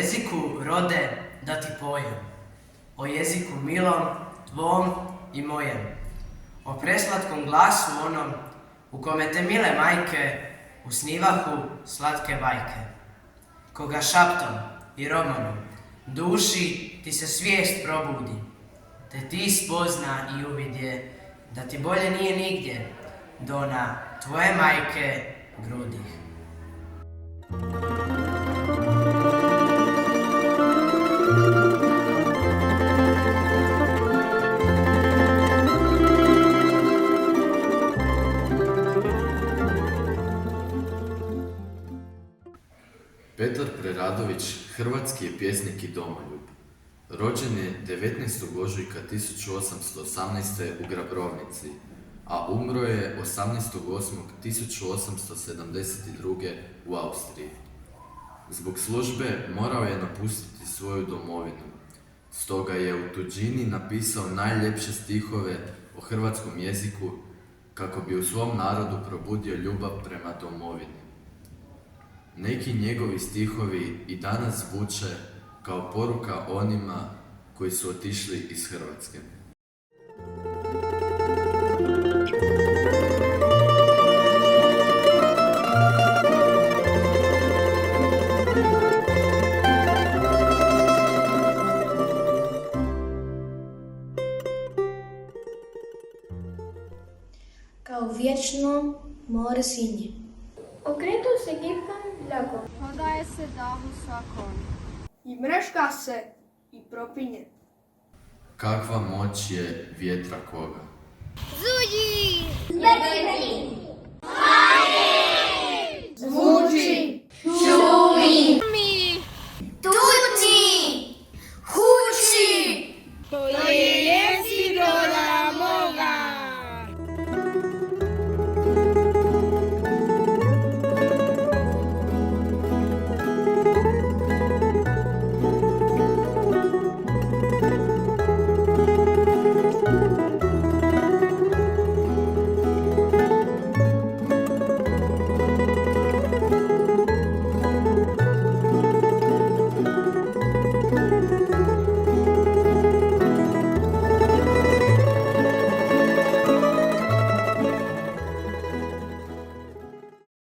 jeziku rode da ti pojem, o jeziku milom, tvom i mojem, o preslatkom glasu onom u kome te mile majke usnivahu slatke bajke, koga šaptom i romanom duši ti se svijest probudi, te ti spozna i uvidje da ti bolje nije nigdje do na tvoje majke grudi. Petar Preradović hrvatski je pjesnik i domoljub. Rođen je 19. ožujka 1818. u Grabrovnici, a umro je 18.8.1872. u Austriji. Zbog službe morao je napustiti svoju domovinu, stoga je u tuđini napisao najljepše stihove o hrvatskom jeziku kako bi u svom narodu probudio ljubav prema domovini. Neki njegovi stihovi i danas zvuče kao poruka onima koji su otišli iz Hrvatske. Kao vječno more sinje. Okretu se gibkom ljakom, podaje se dahu svakom i mreška se i propinje. Kakva moć je vjetra koga? Zuji! Zberi